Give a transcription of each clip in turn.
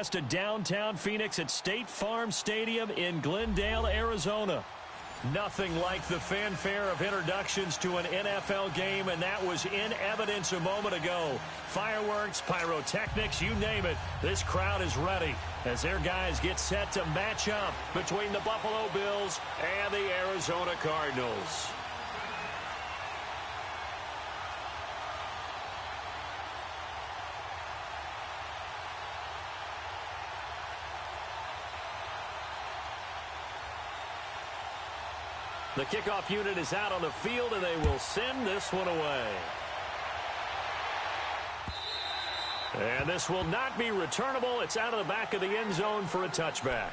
To downtown Phoenix at State Farm Stadium in Glendale, Arizona. Nothing like the fanfare of introductions to an NFL game, and that was in evidence a moment ago. Fireworks, pyrotechnics, you name it. This crowd is ready as their guys get set to match up between the Buffalo Bills and the Arizona Cardinals. The kickoff unit is out on the field, and they will send this one away. And this will not be returnable. It's out of the back of the end zone for a touchback.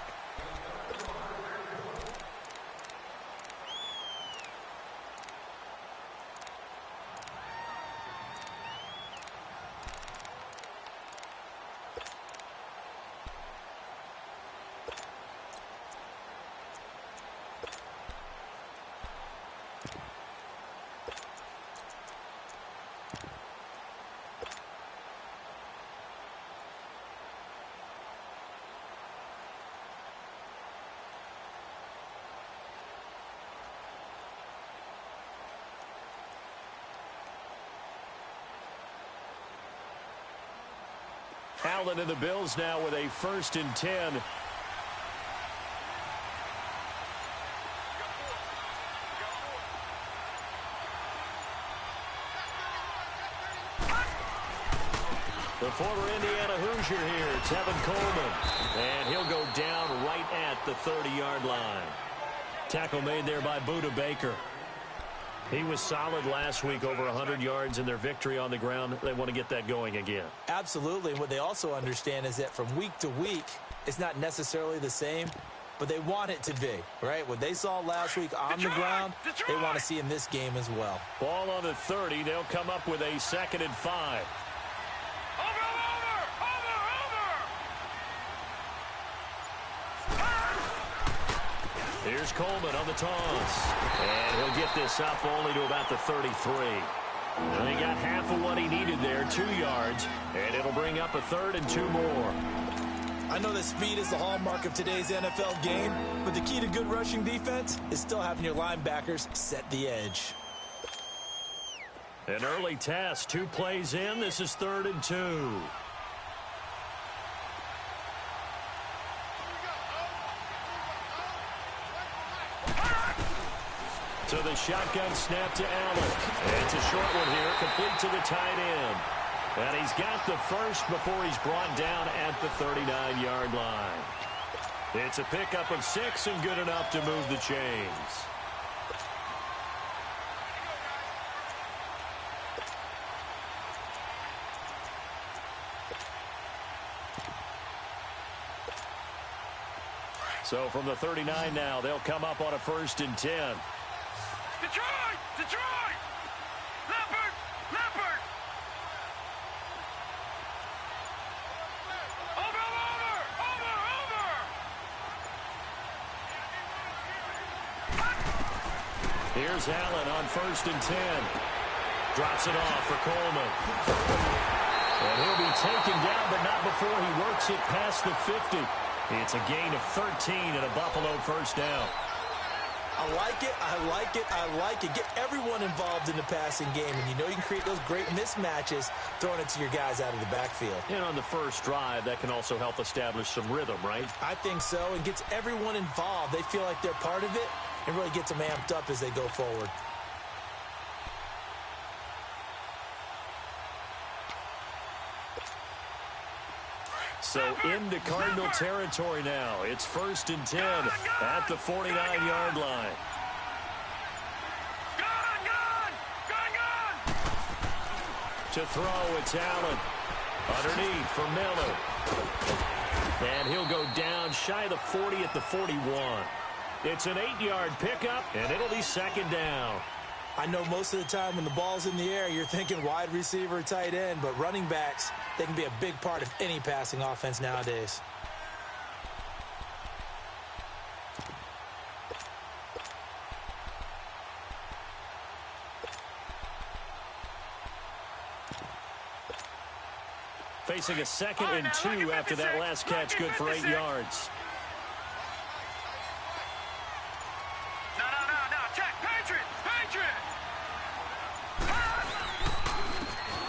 Allen and the Bills now with a 1st and 10. The former Indiana Hoosier here, Tevin Coleman. And he'll go down right at the 30-yard line. Tackle made there by Budda Baker. He was solid last week, over 100 yards in their victory on the ground. They want to get that going again. Absolutely. What they also understand is that from week to week, it's not necessarily the same, but they want it to be, right? What they saw last week on the ground, they want to see in this game as well. Ball on the 30. They'll come up with a 2nd and 5. Here's Coleman on the toss. And he'll get this up only to about the 33. And he got half of what he needed there, 2 yards. And it'll bring up a 3rd and 2 more. I know that speed is the hallmark of today's NFL game, but the key to good rushing defense is still having your linebackers set the edge. An early test, 2 plays in. This is 3rd and 2. So the shotgun snap to Allen. And it's a short one here, complete to the tight end. And he's got the first before he's brought down at the 39-yard line. It's a pickup of 6 and good enough to move the chains. So from the 39 now, they'll come up on a 1st and 10. Detroit! Detroit! Leopard! Leopard! Over! Here's Allen on 1st and 10. Drops it off for Coleman. And he'll be taken down, but not before he works it past the 50. It's a gain of 13 and a Buffalo 1st down. I like it, I like it, I like it. Get everyone involved in the passing game, and you know you can create those great mismatches throwing it to your guys out of the backfield. And on the first drive, that can also help establish some rhythm, right? I think so. It gets everyone involved. They feel like they're part of it and really gets them amped up as they go forward. So into Cardinal territory now. It's 1st and 10 at the 49-yard line. To throw, it's Allen. Underneath for Miller. And he'll go down shy of the 40 at the 41. It's an 8-yard pickup, and it'll be 2nd down. I know most of the time when the ball's in the air, you're thinking wide receiver, tight end, but running backs, they can be a big part of any passing offense nowadays. facing a 2nd and 2 after that last catch, good for 8 yards. No. Check. Patriot.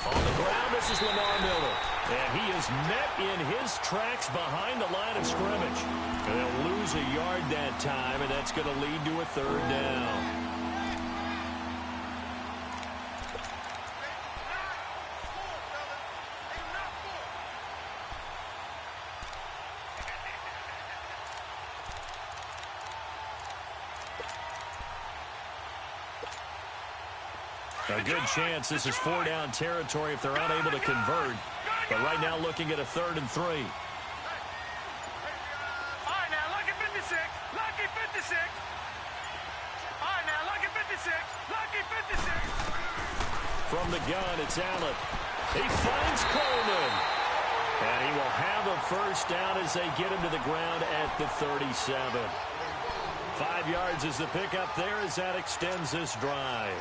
On the ground, this is Lamar Miller. And he is met in his tracks behind the line of scrimmage. And they'll lose a yard that time, and that's going to lead to a 3rd down. A good chance this is 4-down territory if they're unable to convert. But right now looking at a 3rd and 3. All right, now, lucky 56. Lucky 56. All right, now, lucky 56. Lucky 56. From the gun, it's Allen. He finds Coleman. And he will have a 1st down as they get him to the ground at the 37. 5 yards is the pickup there as that extends this drive.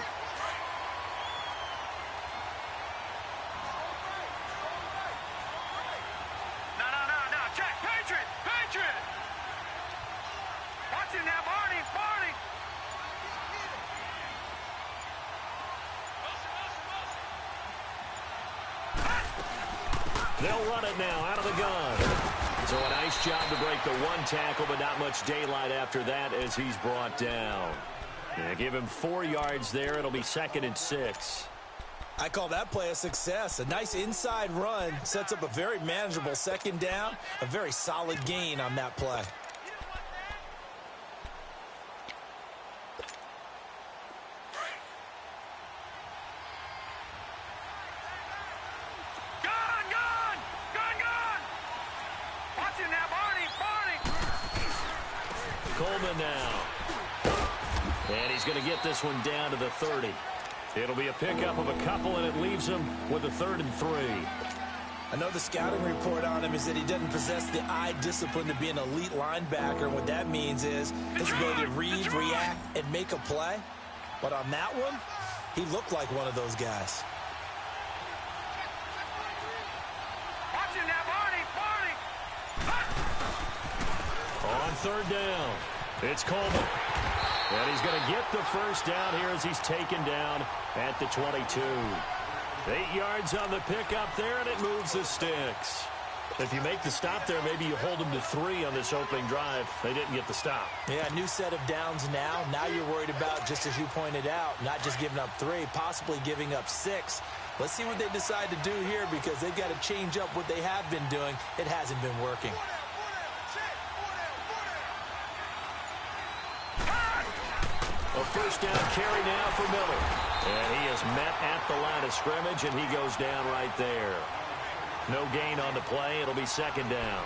They'll run it now out of the gun. So a nice job to break the 1 tackle, but not much daylight after that as he's brought down. Yeah, give him 4 yards there. It'll be 2nd and 6. I call that play a success. A nice inside run sets up a very manageable 2nd down. A very solid gain on that play. Coleman now. And he's going to get this one down to the 30. It'll be a pickup of a couple, and it leaves him with a 3rd and 3. I know the scouting report on him is that he doesn't possess the eye discipline to be an elite linebacker. And what that means is his ability to read, react, and make a play. But on that one, he looked like one of those guys. On 3rd down, it's Coleman. And he's going to get the 1st down here as he's taken down at the 22. 8 yards on the pickup there, and it moves the sticks. If you make the stop there, maybe you hold them to 3 on this opening drive. They didn't get the stop. Yeah, new set of downs now. Now you're worried about, just as you pointed out, not just giving up 3, possibly giving up 6. Let's see what they decide to do here because they've got to change up what they have been doing. It hasn't been working. A 1st down carry now for Miller. And he is met at the line of scrimmage, and he goes down right there. No gain on the play. It'll be 2nd down.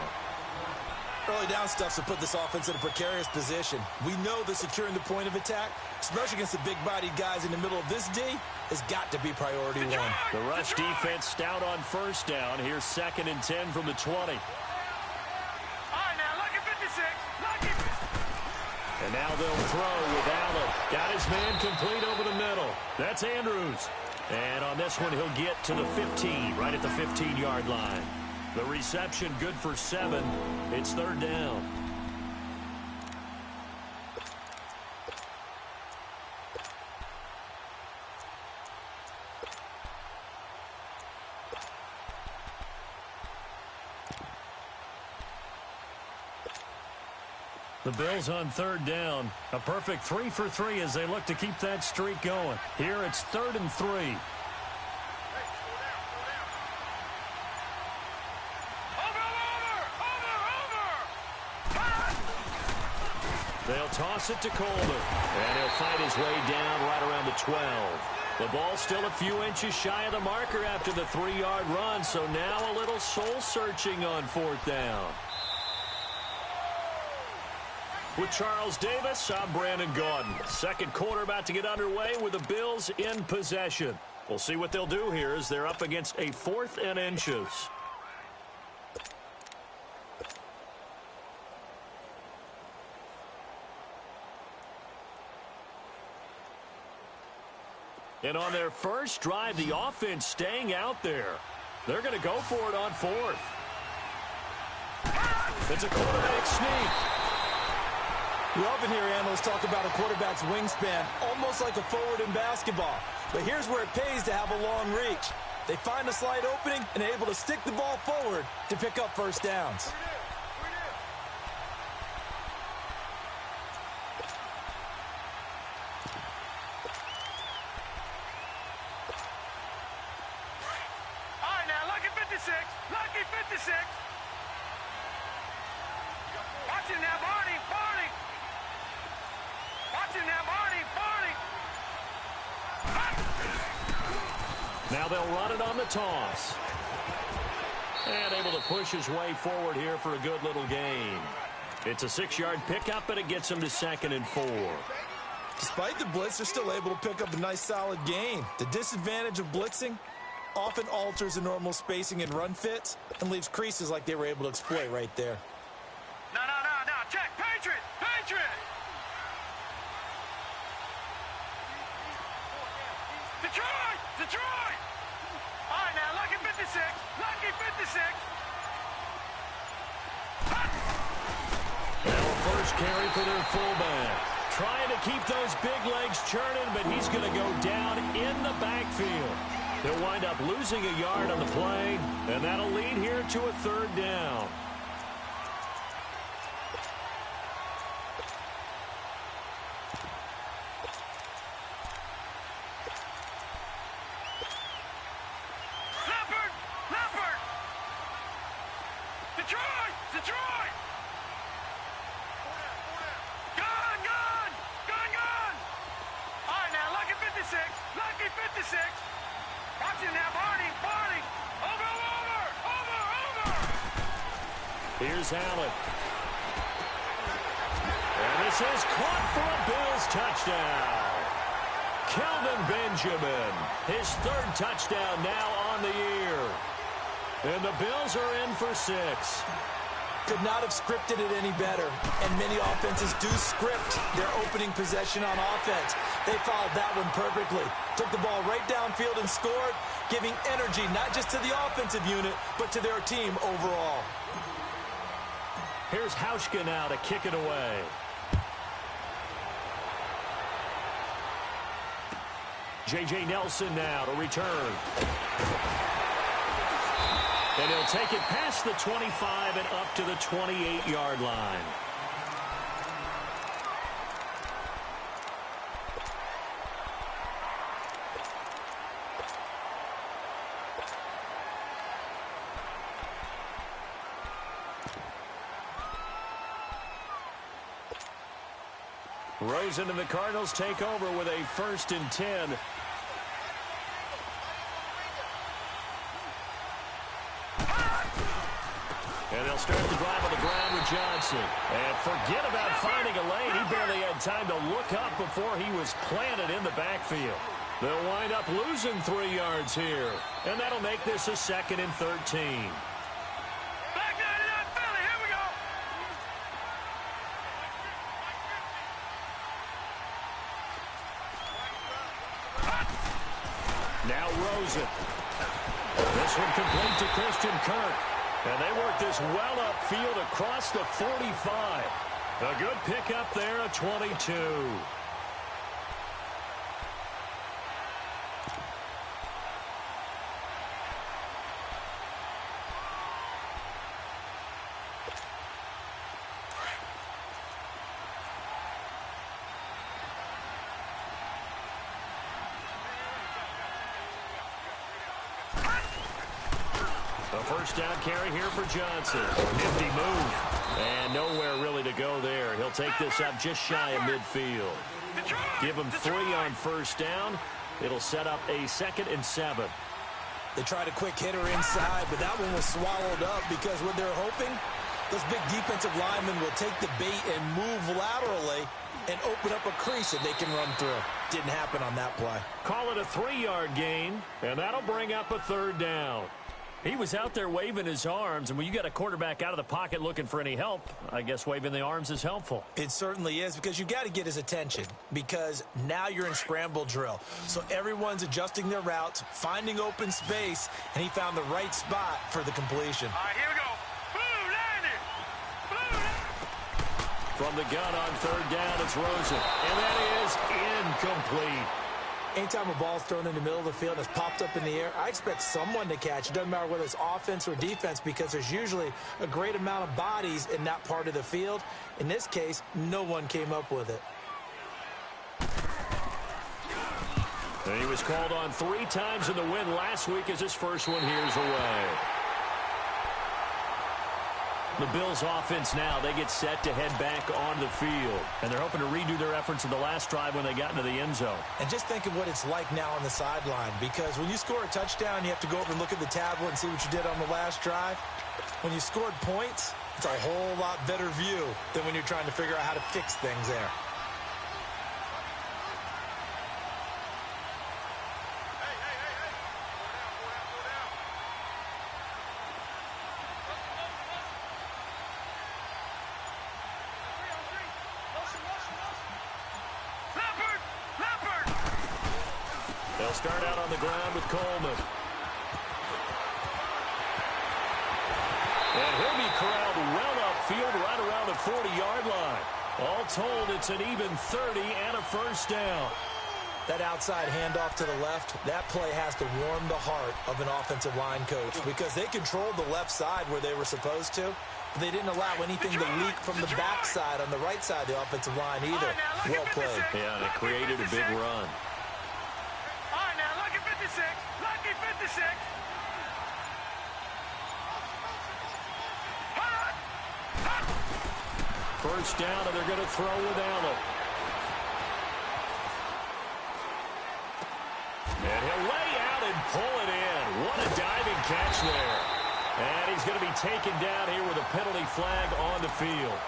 Early down stuff to put this offense in a precarious position. We know that securing the point of attack, especially against the big-bodied guys in the middle of this D, has got to be priority 1. The rush defense stout on 1st down. Here's 2nd and 10 from the 20. And now they'll throw with Allen. Got his man complete over the middle. That's Andrews. And on this one, he'll get to the 15, right at the 15-yard line. The reception good for 7. It's 3rd down. The Bills on 3rd down. A perfect 3 for 3 as they look to keep that streak going. Here it's 3rd and 3. They'll toss it to Coleman. And he'll fight his way down right around the 12. The ball still a few inches shy of the marker after the 3-yard run. So now a little soul-searching on 4th down. With Charles Davis, I'm Brandon Gaudin. 2nd quarter about to get underway with the Bills in possession. We'll see what they'll do here as they're up against a 4th and inches. And on their first drive, the offense staying out there. They're going to go for it on fourth. It's a quarterback sneak. You often hear analysts talk about a quarterback's wingspan, almost like a forward in basketball. But here's where it pays to have a long reach. They find a slight opening and are able to stick the ball forward to pick up first downs. All right, now, lucky 56. Lucky 56. Watch him now, Barney. Barney. Watch him now, Barney. Barney. Now they'll run it on the toss. And able to push his way forward here for a good little gain. It's a 6-yard pickup, and it gets him to 2nd and 4. Despite the blitz, they're still able to pick up a nice solid gain. The disadvantage of blitzing often alters the normal spacing and run fits and leaves creases like they were able to exploit right there. No. Check. Patriot. Patriot. Detroit. Detroit. All right, now, lucky 56. Lucky 56. Now first carry for their fullback. Trying to keep those big legs churning, but he's going to go down in the backfield. They'll wind up losing a yard on the play, and that'll lead here to a 3rd down. Leopard. Detroit. Detroit. Gun. All right, now, lucky 56. Lucky 56. Watch him now, Barney. Barney. Over. Here's Allen. And this is caught for a Bills touchdown. Kelvin Benjamin, his 3rd touchdown now on the year. And the Bills are in for 6. Could not have scripted it any better. And many offenses do script their opening possession on offense. They followed that one perfectly. Took the ball right downfield and scored, giving energy not just to the offensive unit, but to their team overall. Here's Hauschka now to kick it away. J.J. Nelson now to return. And he'll take it past the 25 and up to the 28-yard line. Rosen and the Cardinals take over with a 1st and 10. And they'll start the drive on the ground with Johnson. And forget about finding a lane. He barely had time to look up before he was planted in the backfield. They'll wind up losing 3 yards here. And that'll make this a 2nd and 13. Back 99, Philly. Here we go. Now Rosen. This one complete to Christian Kirk. And they work this well upfield across the 45. A good pickup there, a 22. First down carry here for Johnson. Nifty move. And nowhere really to go there. He'll take this up just shy of midfield. Give him 3 on first down. It'll set up a 2nd and 7. They tried a quick hitter inside, but that one was swallowed up because what they're hoping, those big defensive linemen will take the bait and move laterally and open up a crease that they can run through. Didn't happen on that play. Call it a 3-yard gain, and that'll bring up a 3rd down. He was out there waving his arms, and when you got a quarterback out of the pocket looking for any help, I guess waving the arms is helpful. It certainly is, because you got to get his attention, because now you're in scramble drill. So everyone's adjusting their routes, finding open space, and he found the right spot for the completion. All right, here we go. Blue landed. Blue landed. From the gun on third down, it's Rosen, and that is incomplete. Anytime a ball's thrown in the middle of the field and it's popped up in the air, I expect someone to catch. It doesn't matter whether it's offense or defense, because there's usually a great amount of bodies in that part of the field. In this case, no one came up with it. And he was called on 3 times in the win last week as his first one here's away. The Bills offense now, they get set to head back on the field. And they're hoping to redo their efforts in the last drive when they got into the end zone. And just think of what it's like now on the sideline, because when you score a touchdown, you have to go over and look at the tablet and see what you did on the last drive. When you scored points, it's a whole lot better view than when you're trying to figure out how to fix things there. They'll start out on the ground with Coleman. And he'll be corralled well upfield right around the 40-yard line. All told, it's an even 30 and a first down. That outside handoff to the left, that play has to warm the heart of an offensive line coach, because they controlled the left side where they were supposed to. But they didn't allow anything to leak from the backside on the right side of the offensive line either. Well played. Yeah, and it created a big run. Lucky 56. First down, and they're going to throw with Allen. And he'll lay out and pull it in. What a diving catch there. And he's going to be taken down here with a penalty flag on the field.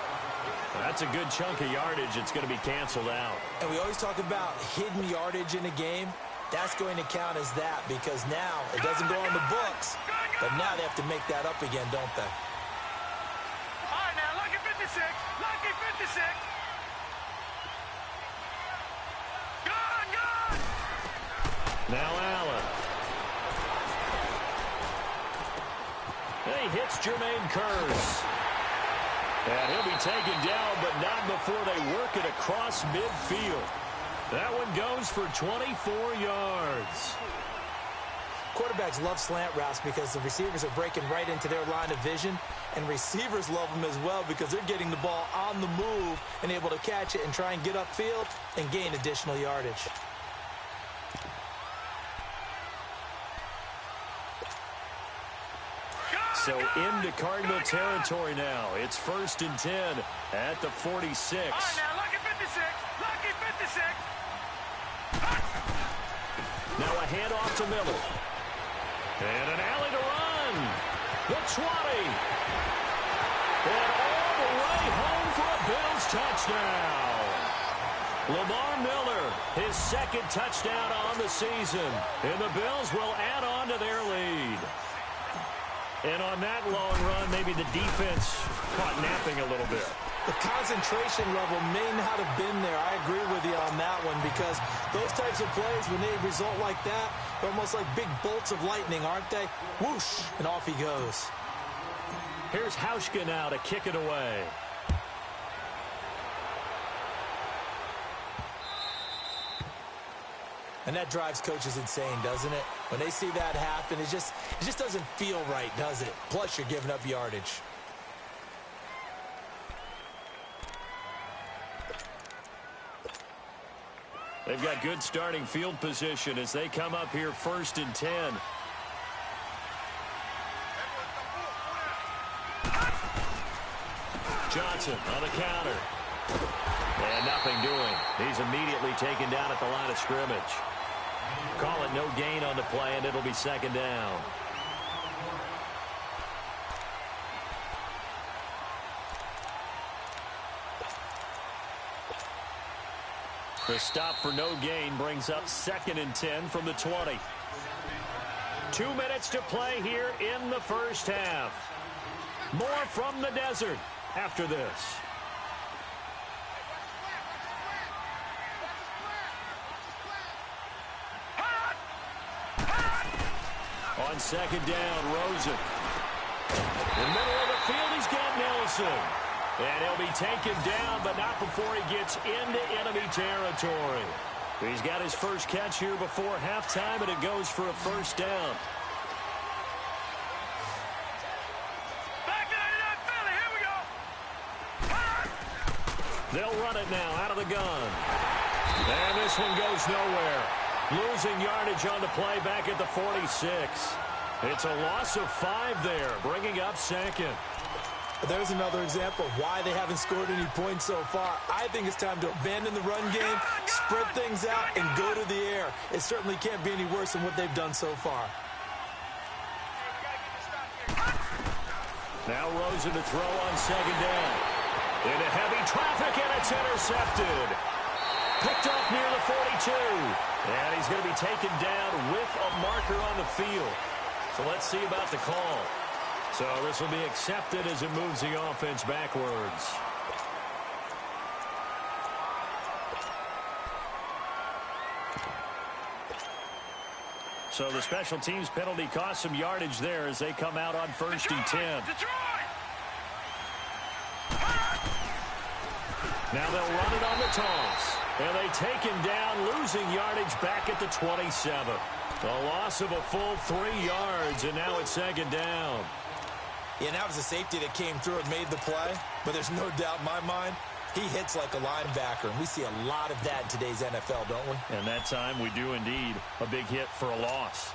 That's a good chunk of yardage. It's going to be canceled out. And we always talk about hidden yardage in a game. That's going to count as that, because now it doesn't go on the books, but now they have to make that up again, don't they? All right, now, lucky 56. Lucky 56. Good. Now Allen. And he hits Jermaine Kearse. And he'll be taken down, but not before they work it across midfield. That one goes for 24 yards. Quarterbacks love slant routes because the receivers are breaking right into their line of vision, and receivers love them as well because they're getting the ball on the move and able to catch it and try and get upfield and gain additional yardage. So into Cardinal territory now. It's 1st and 10 at the 46. All right, now, lucky 56. Lucky 56. Now a handoff to Miller. And an alley to run. The 20. And all the way home for a Bills touchdown. Lamar Miller, his 2nd touchdown on the season. And the Bills will add on to their lead. And on that long run, maybe the defense caught napping a little bit. The concentration level may not have been there. I agree with you on that one, because those types of plays, when they result like that, they're almost like big bolts of lightning, aren't they? Whoosh, and off he goes. Here's Hauschka now to kick it away. And that drives coaches insane, doesn't it? When they see that happen, it just doesn't feel right, does it? Plus, you're giving up yardage. They've got good starting field position as they come up here 1st and 10. Johnson on the counter. And nothing doing. He's immediately taken down at the line of scrimmage. Call it no gain on the play, and it'll be 2nd down. The stop for no gain brings up 2nd and 10 from the 20. 2 minutes to play here in the first half. More from the desert after this. On second down, Rosen. In the middle of the field, he's got Nelson. And he'll be taken down, but not before he gets into enemy territory. He's got his first catch here before halftime, and it goes for a first down. Back to 99 Philly, here we go. They'll run it now out of the gun. And this one goes nowhere. Losing yardage on the play back at the 46. It's a loss of 5 there, bringing up second. There's another example of why they haven't scored any points so far. I think it's time to abandon the run game, spread things out, and go to the air. It certainly can't be any worse than what they've done so far. Now Rosen to throw on second down. Into heavy traffic, and it's intercepted. Picked off near the 42. And he's going to be taken down with a marker on the field. So let's see about the call. So this will be accepted as it moves the offense backwards. So the special teams penalty cost some yardage there as they come out on first and 10. Now they'll run it on the toss. And they take him down, losing yardage back at the 27. A loss of a full 3 yards, and now it's second down. Yeah, and that was a safety that came through and made the play. But there's no doubt in my mind, he hits like a linebacker. And we see a lot of that in today's NFL, don't we? And that time we do indeed. A big hit for a loss.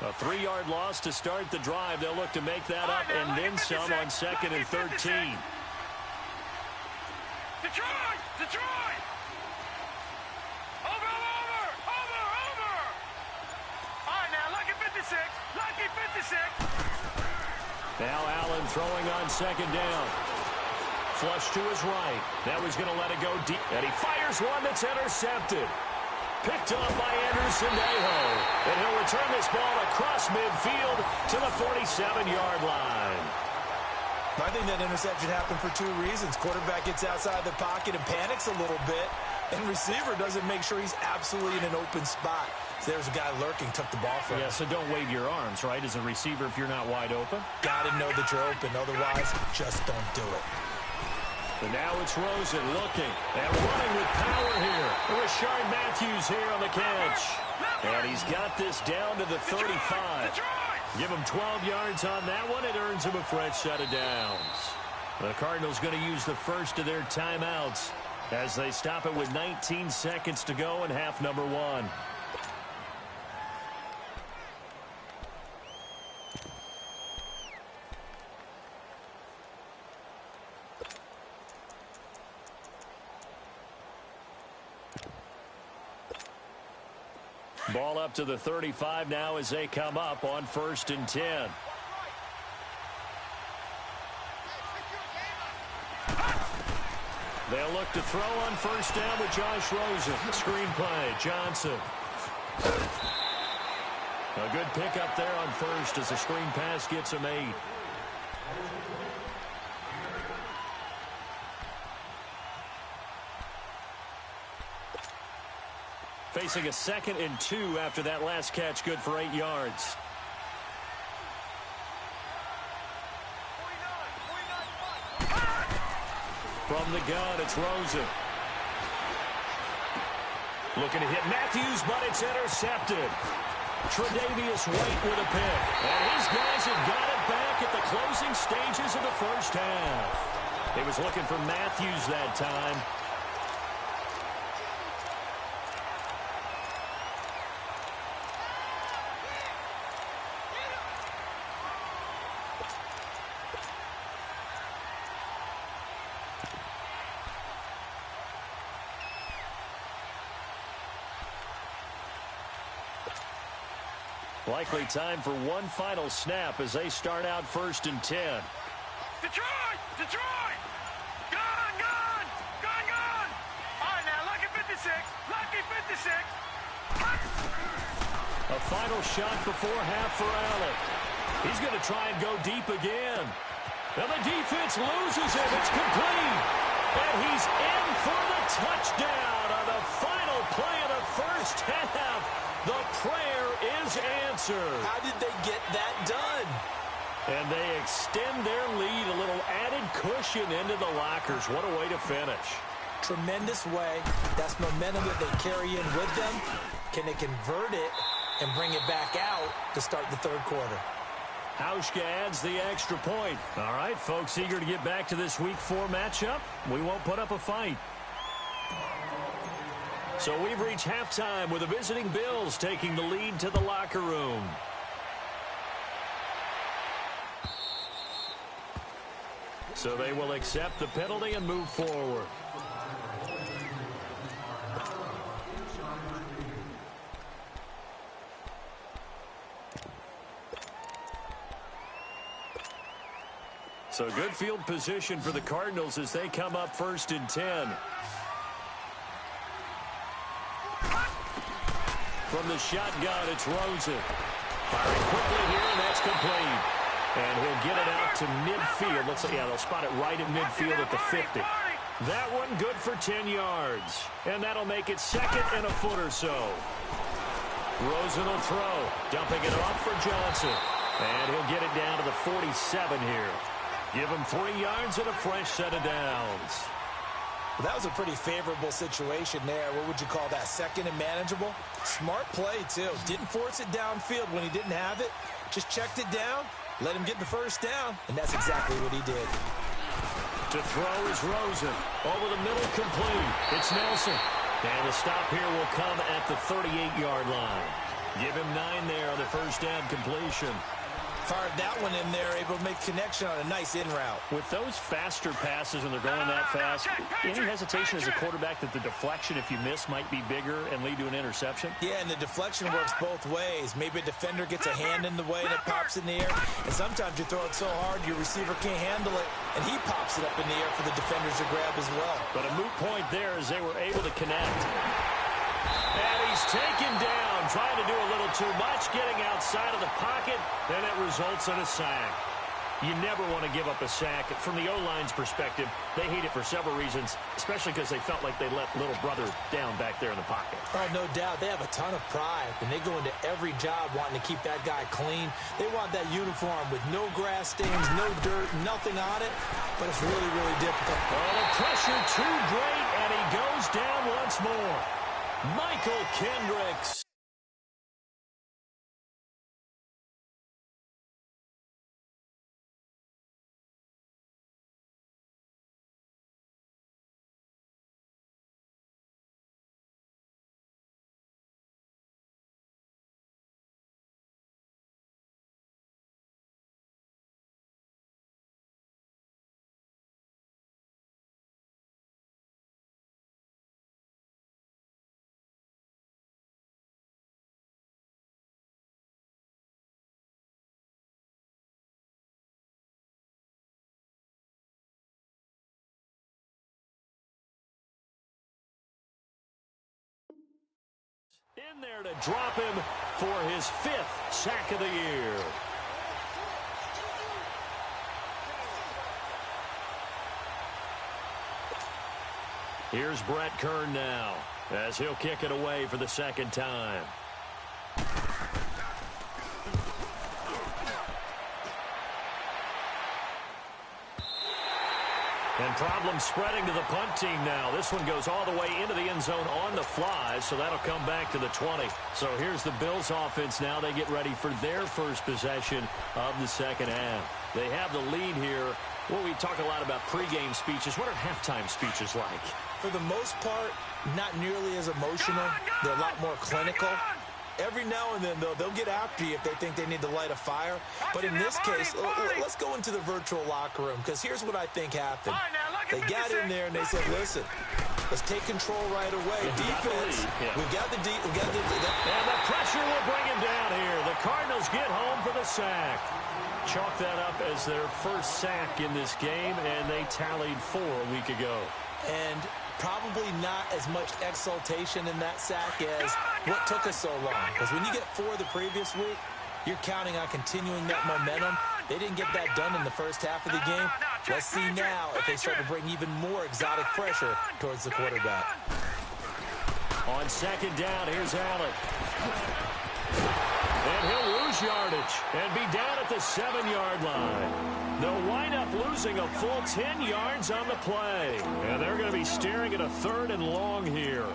A 3-yard loss to start the drive. They'll look to make that up and then some on second and 13. Detroit! Detroit! Over! All right, now, lucky 56. Lucky 56. Now Allen throwing on second down. Flush to his right. Now he's going to let it go deep. And he fires one that's intercepted. Picked up by Anderson Aho. And he'll return this ball across midfield to the 47-yard line. I think that interception happened for 2 reasons. Quarterback gets outside the pocket and panics a little bit. And receiver doesn't make sure he's absolutely in an open spot. So there's a guy lurking, took the ball from him. Yeah, so don't wave your arms, right, as a receiver if you're not wide open. Got to know that you're open. Otherwise, just don't do it. And now it's Rosen looking and running with power here. Rashard Matthews here on the catch. And he's got this down to the 35. Give him 12 yards on that one. It earns him a fresh set of downs. The Cardinals going to use the first of their timeouts as they stop it with 19 seconds to go in half number 1. Ball up to the 35 now as they come up on first and 10. They'll look to throw on first down with Josh Rosen. Screen play, Johnson. A good pickup there on first as the screen pass gets him 8. Facing a second and 2 after that last catch, good for 8 yards. From the gun, it's Rosen. Looking to hit Matthews, but it's intercepted. Tre'Davious White with a pick. And his guys have got it back at the closing stages of the first half. He was looking for Matthews that time. Likely time for one final snap as they start out first and 10. Detroit! Detroit! Gone! Gone! Gone! Gone! All right, now, lucky 56. Lucky 56. A final shot before half for Allen. He's going to try and go deep again. And the defense loses it. It's complete. And he's in for the touchdown on the final play of the first half. The prayer is answered. How did they get that done? And they extend their lead, a little added cushion into the lockers. What a way to finish. Tremendous way. That's momentum that they carry in with them. Can they convert it and bring it back out to start the third quarter? Hauschka adds the extra point. All right, folks, eager to get back to this Week 4 matchup. We won't put up a fight. So we've reached halftime with the visiting Bills taking the lead to the locker room. So they will accept the penalty and move forward. So good field position for the Cardinals as they come up 1st and 10. From the shotgun, it's Rosen. Firing quickly here, and that's complete. And he'll get it out to midfield. They'll spot it right at midfield at the 50. That one good for 10 yards. And that'll make it 2nd and a foot or so. Rosen will throw, dumping it off for Johnson. And he'll get it down to the 47 here. Give him 3 yards and a fresh set of downs. Well, that was a pretty favorable situation there. What would you call that? 2nd and manageable? Smart play, too. Didn't force it downfield when he didn't have it. Just checked it down, let him get the first down, and that's exactly what he did. To throw is Rosen. Over the middle, complete. It's Nelson. And the stop here will come at the 38-yard line. Give him 9 there on the first down completion. Fired that one in there, able to make connection on a nice in route. With those faster passes and they're going that fast, any hesitation as a quarterback that the deflection, if you miss, might be bigger and lead to an interception? Yeah, and the deflection works both ways. Maybe a defender gets a hand in the way and it pops in the air. And sometimes you throw it so hard your receiver can't handle it, and he pops it up in the air for the defenders to grab as well. But a moot point there as they were able to connect. And he's taken down, trying to do a little too much, getting outside of the pocket, and it results in a sack. You never want to give up a sack. From the O-line's perspective, they hate it for several reasons, especially because they felt like they let little brother down back there in the pocket. Oh, no doubt. They have a ton of pride, and they go into every job wanting to keep that guy clean. They want that uniform with no grass stains, no dirt, nothing on it, but it's really, really difficult. Oh, the pressure too great, and he goes down once more. Michael Kendricks. In there to drop him for his 5th sack of the year. Here's Brett Kern now, as he'll kick it away for the 2nd time. And problems spreading to the punt team now. This one goes all the way into the end zone on the fly, so that'll come back to the 20. So here's the Bills offense now. They get ready for their first possession of the 2nd half. They have the lead here. Well, we talk a lot about pregame speeches. What are halftime speeches like? For the most part, not nearly as emotional. They're a lot more clinical. Every now and then, though, they'll get after you if they think they need to light a fire. But in this case, let's go into the virtual locker room, because here's what I think happened. They got in there and they said, listen, let's take control right away. Defense, we've got the And the pressure will bring him down here. The Cardinals get home for the sack. Chalk that up as their first sack in this game, and they tallied 4 a week ago. and probably not as much exultation in that sack as what took us so long. Because when you get 4 the previous week, you're counting on continuing that momentum. They didn't get that done in the first half of the game. Let's see now if they start to bring even more exotic pressure towards the quarterback. On second down, here's Allen. And he'll lose yardage and be down at the 7-yard line. They'll wind up losing a full 10 yards on the play. And they're going to be staring at a 3rd and long here.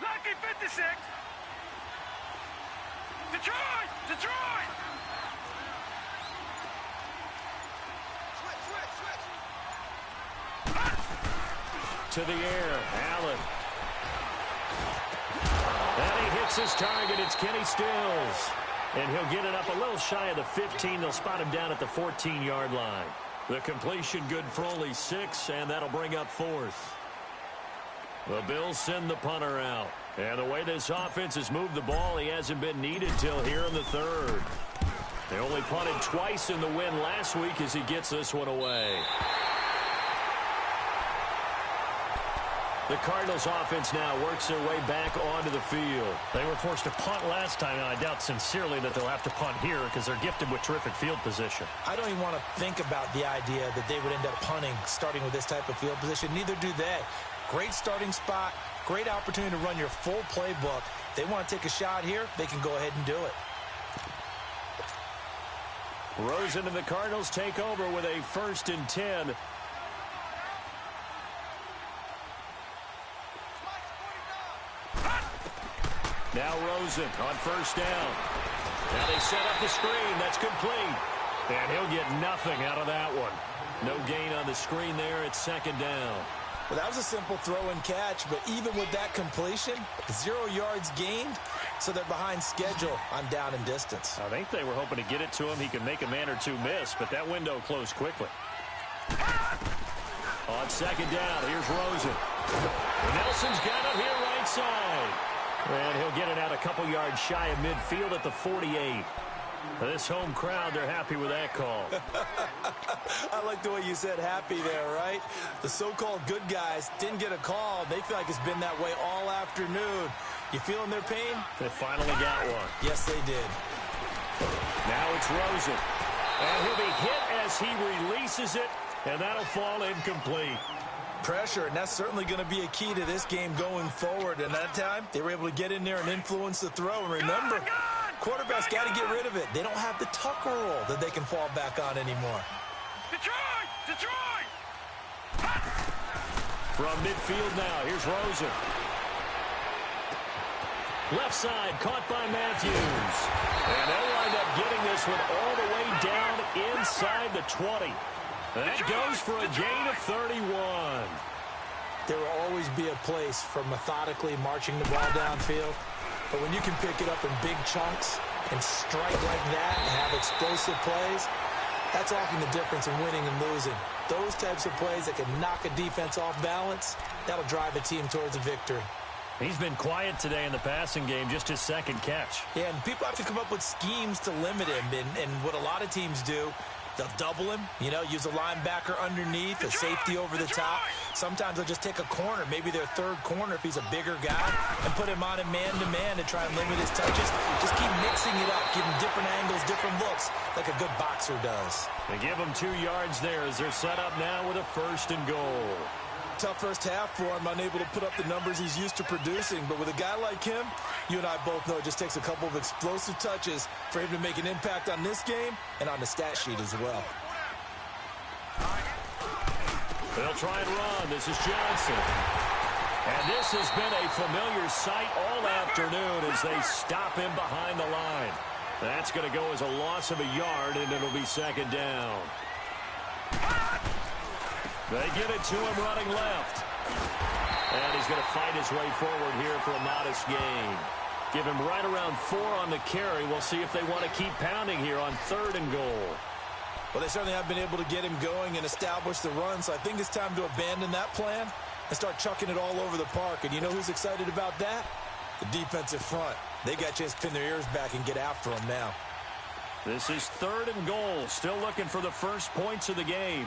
Lucky 56. Detroit! Detroit! To the air, Allen. And he hits his target. It's Kenny Stills. And he'll get it up a little shy of the 15. They'll spot him down at the 14-yard line. The completion good for only 6, and that'll bring up 4th. The Bills send the punter out. And the way this offense has moved the ball, he hasn't been needed till here in the 3rd. They only punted twice in the win last week as he gets this one away. The Cardinals offense now works their way back onto the field. They were forced to punt last time, and I doubt sincerely that they'll have to punt here because they're gifted with terrific field position. I don't even want to think about the idea that they would end up punting starting with this type of field position. Neither do they. Great starting spot, great opportunity to run your full playbook. If they want to take a shot here, they can go ahead and do it. Rosen and the Cardinals take over with a 1st and 10. Now Rosen on 1st down. Now they set up the screen. That's complete. And he'll get nothing out of that one. No gain on the screen there. It's 2nd down. Well, that was a simple throw and catch, but even with that completion, 0 yards gained, so they're behind schedule on down and distance. I think they were hoping to get it to him. He could make a man or two miss, but that window closed quickly. On 2nd down, here's Rosen. Nelson's got it here right side. And he'll get it out a couple yards shy of midfield at the 48. This home crowd, they're happy with that call. I like the way you said happy there, right? The so-called good guys didn't get a call. They feel like it's been that way all afternoon. You feeling their pain? They finally got one. Yes, they did. Now it's Rosen. And he'll be hit as he releases it, and that'll fall incomplete. Pressure, and that's certainly going to be a key to this game going forward. And that time, they were able to get in there and influence the throw. And remember, quarterbacks got to get rid of it. They don't have the Tucker rule that they can fall back on anymore. Detroit! Detroit! From midfield now, here's Rosen. Left side, caught by Matthews. And they'll wind up getting this one all the way down inside the 20. That goes for a gain of 31. There will always be a place for methodically marching the ball downfield. But when you can pick it up in big chunks and strike like that and have explosive plays, that's often the difference in winning and losing. Those types of plays that can knock a defense off balance, that'll drive a team towards a victory. He's been quiet today in the passing game, just his 2nd catch. Yeah, and people have to come up with schemes to limit him. And what a lot of teams do, they'll double him, use a linebacker underneath, a safety over the top. Sometimes they'll just take a corner, maybe their 3rd corner if he's a bigger guy, and put him on a man-to-man to try and limit his touches. Just keep mixing it up, give him different angles, different looks, like a good boxer does. They give him 2 yards there as they're set up now with a 1st and goal. Tough first half for him, unable to put up the numbers he's used to producing. But with a guy like him, you and I both know it just takes a couple of explosive touches for him to make an impact on this game and on the stat sheet as well. They'll try and run. This is Johnson. And this has been a familiar sight all afternoon as they stop him behind the line. That's going to go as a loss of a yard, and it'll be 2nd down. They give it to him running left. And he's going to fight his way forward here for a modest gain. Give him right around 4 on the carry. We'll see if they want to keep pounding here on 3rd and goal. Well, they certainly have been able to get him going and establish the run, so I think it's time to abandon that plan and start chucking it all over the park. And you know who's excited about that? The defensive front. They got a chance to pin their ears back and get after him now. This is 3rd and goal. Still looking for the first points of the game.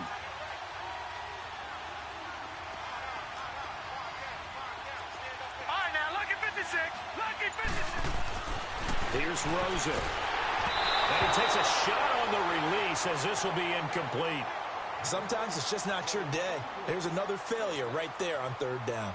All right, now, lucky 56. Lucky 56. Here's Rosen. And he takes a shot on the release as this will be incomplete. Sometimes it's just not your day. There's another failure right there on 3rd down.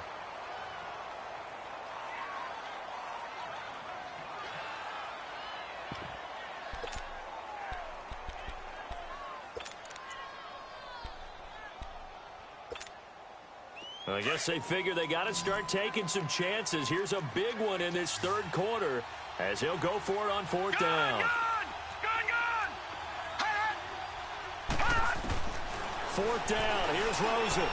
I guess they figure they got to start taking some chances. Here's a big one in this 3rd quarter as he'll go for it on 4th down. Gun! 4th down. Here's Rosen.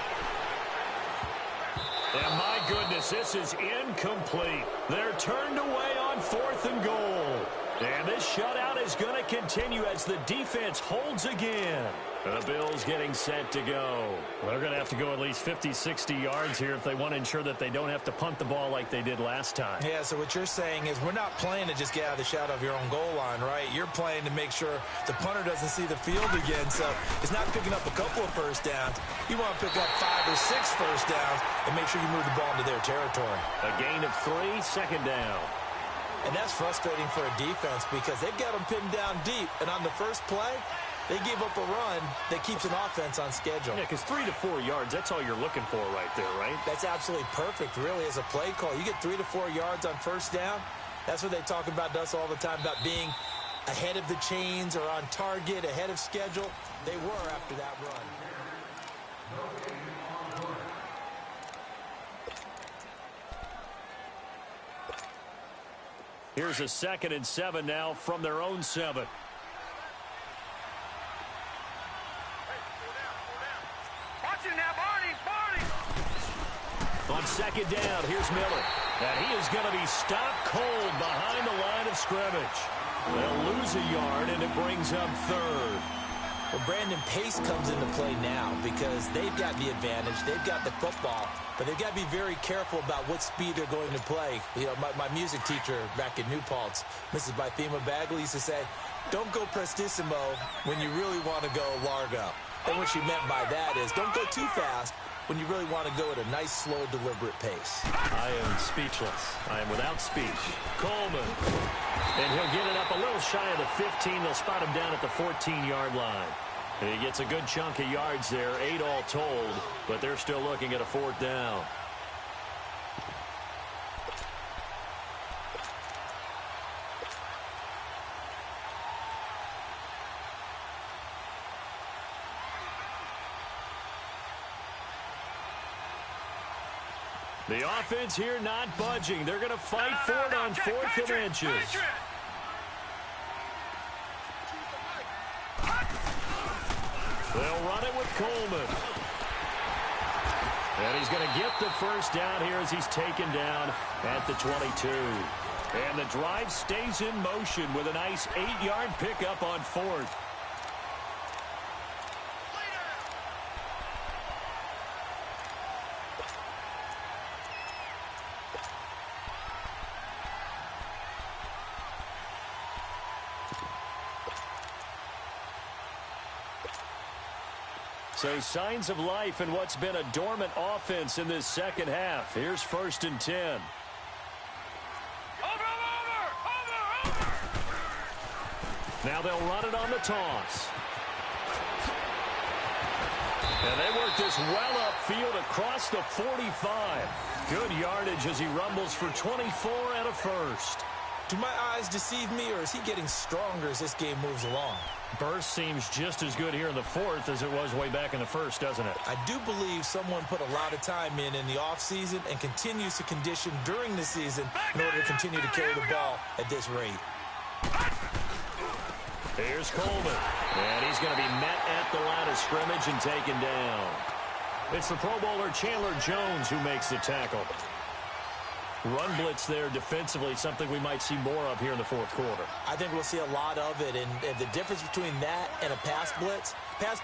And my goodness, this is incomplete. They're turned away on 4th and goal. And this shutout is going to continue as the defense holds again. The Bills getting set to go. Well, they're going to have to go at least 50, 60 yards here if they want to ensure that they don't have to punt the ball like they did last time. Yeah, so what you're saying is we're not playing to just get out of the shadow of your own goal line, right? You're playing to make sure the punter doesn't see the field again. So it's not picking up a couple of first downs. You want to pick up 5 or 6 first downs and make sure you move the ball into their territory. A gain of 3, 2nd down. And that's frustrating for a defense because they've got them pinned down deep. And on the first play, they gave up a run that keeps an offense on schedule. Yeah, because 3 to 4 yards, that's all you're looking for right there, right? That's absolutely perfect, really, as a play call. You get 3 to 4 yards on first down. That's what they talk about to us all the time, about being ahead of the chains or on target, ahead of schedule. They were after that run. Here's a 2nd and 7 now from their own 7. Watch him now, Barney! On 2nd down, here's Miller. And he is going to be stopped cold behind the line of scrimmage. They'll lose a yard, and it brings up 3rd. Well, Brandon, pace comes into play now because they've got the advantage. They've got the football, but they've got to be very careful about what speed they're going to play. You know, my music teacher back in New Paltz, Mrs. Bythema Bagley, used to say, don't go prestissimo when you really want to go largo. And what she meant by that is don't go too fast when you really want to go at a nice, slow, deliberate pace. I am speechless. I am without speech. Coleman. And he'll get it up a little shy of the 15. They'll spot him down at the 14-yard line. And he gets a good chunk of yards there, 8 all told, but they're still looking at a 4th down. The offense here not budging. They're going to fight for it on 4th and inches. They'll run it with Coleman. And he's going to get the first down here as he's taken down at the 22. And the drive stays in motion with a nice 8-yard pickup on 4th. So signs of life in what's been a dormant offense in this second half. Here's 1st and 10. Over! Now they'll run it on the toss. And they work this well upfield across the 45. Good yardage as he rumbles for 24 and a first. Do my eyes deceive me, or is he getting stronger as this game moves along? Burst seems just as good here in the 4th as it was way back in the 1st, doesn't it? I do believe someone put a lot of time in the offseason and continues to condition during the season in order to continue to carry the ball at this rate. Here's Coleman. And he's going to be met at the line of scrimmage and taken down. It's the Pro Bowler Chandler Jones who makes the tackle. Run blitz there defensively, something we might see more of here in the fourth quarter. I think we'll see a lot of it, and the difference between that and a pass blitz,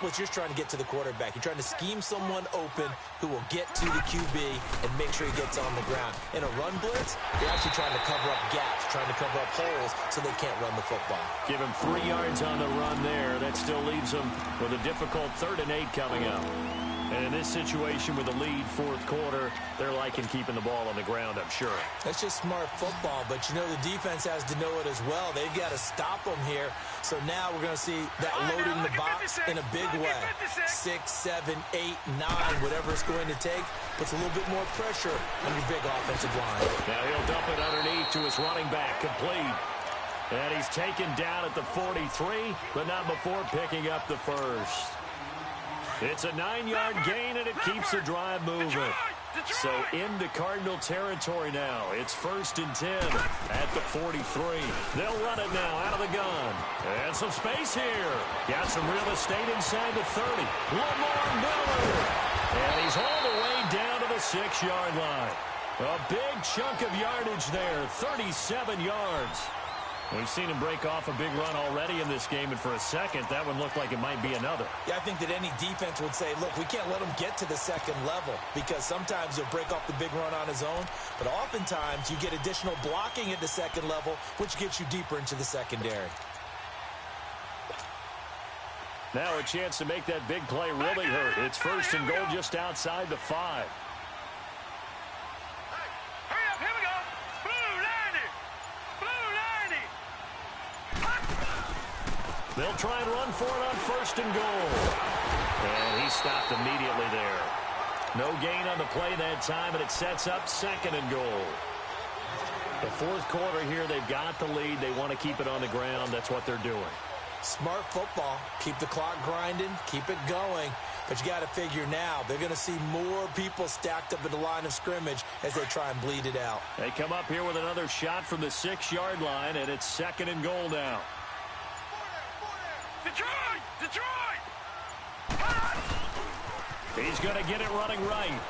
you're just trying to get to the quarterback. You're trying to scheme someone open who will get to the QB and make sure he gets on the ground. In a run blitz, you're actually trying to cover up gaps, trying to cover up holes so they can't run the football. Give him 3 yards on the run there. That still leaves him with a difficult 3rd and 8 coming up. And in this situation with the lead fourth quarter, they're liking keeping the ball on the ground, I'm sure. That's just smart football, but you know the defense has to know it as well. They've got to stop them here. So now we're going to see that loading the box in a big way. 6, 7, 8, 9, whatever it's going to take, puts a little bit more pressure on your big offensive line. Now he'll dump it underneath to his running back, complete. And he's taken down at the 43, but not before picking up the first. It's a 9-yard gain, and it keeps the drive moving. So into Cardinal territory now. It's 1st and 10 at the 43. They'll run it now out of the gun. And some space here. Got some real estate inside the 30. Lamar Miller. And he's all the way down to the 6-yard line. A big chunk of yardage there, 37 yards. We've seen him break off a big run already in this game, and for a second, that one looked like it might be another. Yeah, I think that any defense would say, look, we can't let him get to the second level because sometimes he'll break off the big run on his own, but oftentimes you get additional blocking at the second level, which gets you deeper into the secondary. Now a chance to make that big play really hurt. It's 1st and goal just outside the 5. They'll try and run for it on 1st and goal. And he stopped immediately there. No gain on the play that time, and it sets up 2nd and goal. The fourth quarter here, they've got the lead. They want to keep it on the ground. That's what they're doing. Smart football. Keep the clock grinding. Keep it going. But you got to figure now, they're going to see more people stacked up at the line of scrimmage as they try and bleed it out. They come up here with another shot from the 6-yard line, and it's 2nd and goal now. Detroit! Detroit! He's going to get it running right.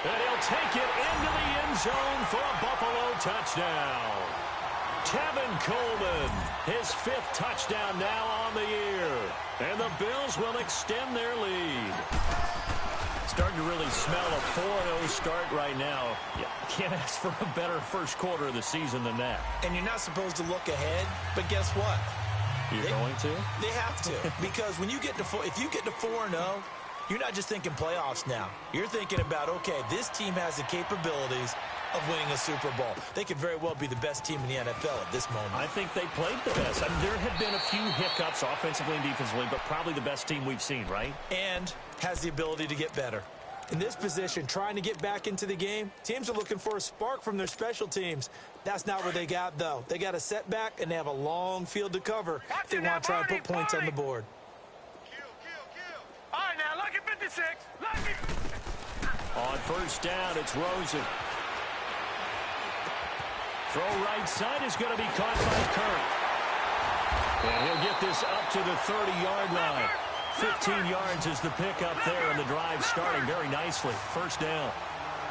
And he'll take it into the end zone for a Buffalo touchdown. Tevin Coleman, his 5th touchdown now on the year. And the Bills will extend their lead. Starting to really smell a 4-0 start right now. You can't ask for a better first quarter of the season than that. And you're not supposed to look ahead, but guess what? You're going to? They have to. Because when you get to if you get to 4-0, you're not just thinking playoffs now. You're thinking about, okay, this team has the capabilities of winning a Super Bowl. They could very well be the best team in the NFL at this moment. I think they played the best. I mean, there have been a few hiccups offensively and defensively, but probably the best team we've seen, right? And has the ability to get better. In this position, trying to get back into the game, teams are looking for a spark from their special teams. That's not what they got, though. They got a setback, and they have a long field to cover if they want to try and put points on the board. All right, now, lucky 56. Lucky. On 1st down, it's Rosen. Throw right side is going to be caught by Kirk. And he'll get this up to the 30-yard line. 15 yards is the pickup there, and the drive starting very nicely. 1st down.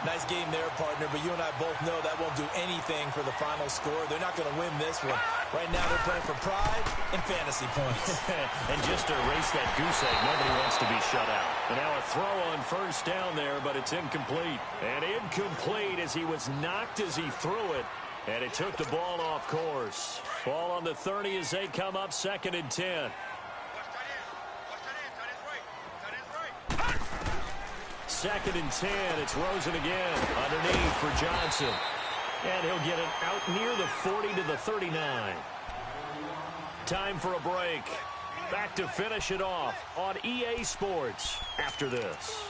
Nice game there, partner, but you and I both know that won't do anything for the final score. They're not going to win this one. Right now they're playing for pride and fantasy points. And just to erase that goose egg, nobody wants to be shut out. And now a throw on 1st down there, but it's incomplete. And incomplete as he was knocked as he threw it. And it took the ball off course. Ball on the 30 as they come up 2nd and 10. 2nd and 10. It's Rosen again. Underneath for Johnson. And he'll get it out near the 40 to the 39. Time for a break. Back to finish it off on EA Sports after this.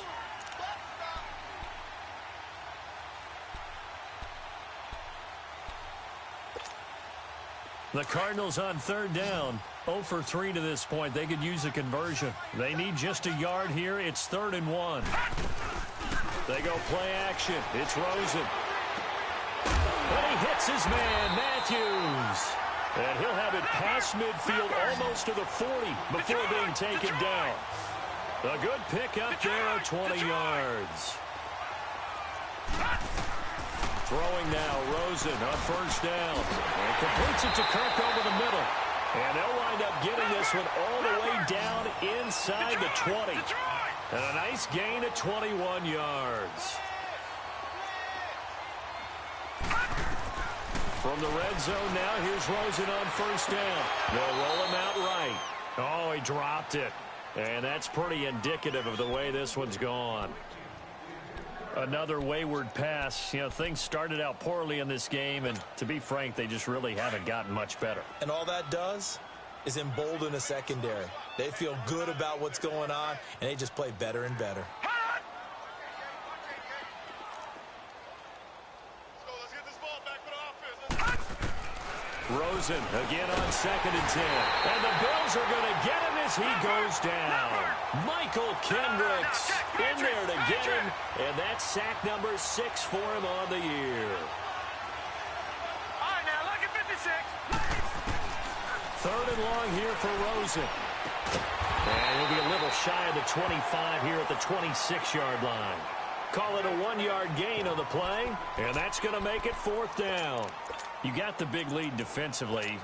The Cardinals on 3rd down. 0 for 3 to this point. They could use a conversion. They need just a yard here. It's 3rd and 1. They go play action. It's Rosen. And he hits his man, Matthews. And he'll have it past midfield almost to the 40 before being taken down. A good pickup there, 20 yards. Throwing now, Rosen on first down. And completes it to Kirk over the middle. And they'll wind up getting this one all the way down inside the 20. And a nice gain of 21 yards. From the red zone now, here's Rosen on first down. They'll roll him out right. Oh, he dropped it. And that's pretty indicative of the way this one's gone. Another wayward pass. You know, things started out poorly in this game, and to be frank, they just really haven't gotten much better. And all that does is embolden a secondary. They feel good about what's going on, and they just play better and better. Rosen again on 2nd and 10. And the Bills are going to get him as he goes down. Michael Kendricks in there to get him. And that's sack number 6 for him on the year. All right, now, lucky 56. 3rd and long here for Rosen. And he'll be a little shy of the 25 here at the 26-yard line. Call it a 1-yard gain on the play. And that's going to make it 4th down. You got the big lead defensively,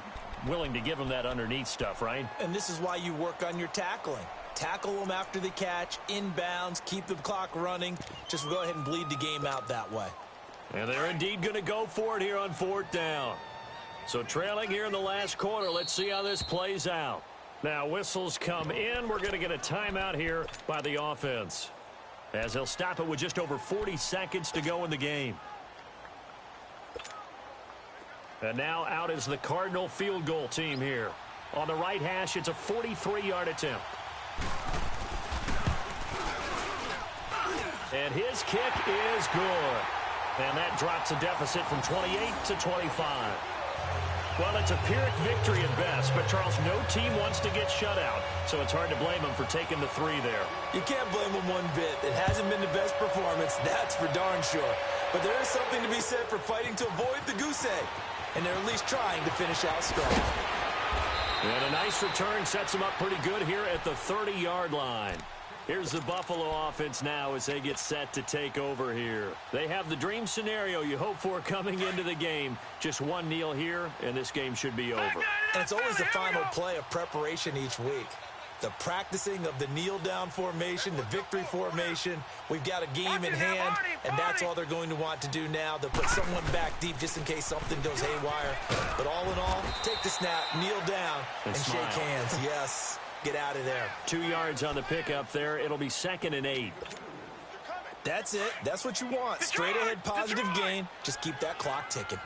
willing to give them that underneath stuff, right? And this is why you work on your tackling. Tackle them after the catch, inbounds, keep the clock running. Just go ahead and bleed the game out that way. And they're indeed going to go for it here on 4th down. So trailing here in the last quarter, let's see how this plays out. Now whistles come in. We're going to get a timeout here by the offense, as they'll stop it with just over 40 seconds to go in the game. And now out is the Cardinal field goal team here. On the right hash, it's a 43-yard attempt. And his kick is good. And that drops a deficit from 28 to 25. Well, it's a Pyrrhic victory at best, but Charles, no team wants to get shut out, so it's hard to blame them for taking the 3 there. You can't blame them one bit. It hasn't been the best performance, that's for darn sure. But there is something to be said for fighting to avoid the goose egg. And they're at least trying to finish out strong. And a nice return sets them up pretty good here at the 30-yard line. Here's the Buffalo offense now as they get set to take over here. They have the dream scenario you hope for coming into the game. Just one kneel here, and this game should be over. And it's always the final play of preparation each week. The practicing of the kneel-down formation, the victory formation. We've got a game in hand, and that's all they're going to want to do now. They'll put someone back deep just in case something goes haywire. But all in all, take the snap, kneel down, and shake hands. Yes, get out of there. 2 yards on the pickup there. It'll be 2nd and 8. That's it. That's what you want. Straight ahead positive gain. Just keep that clock ticking.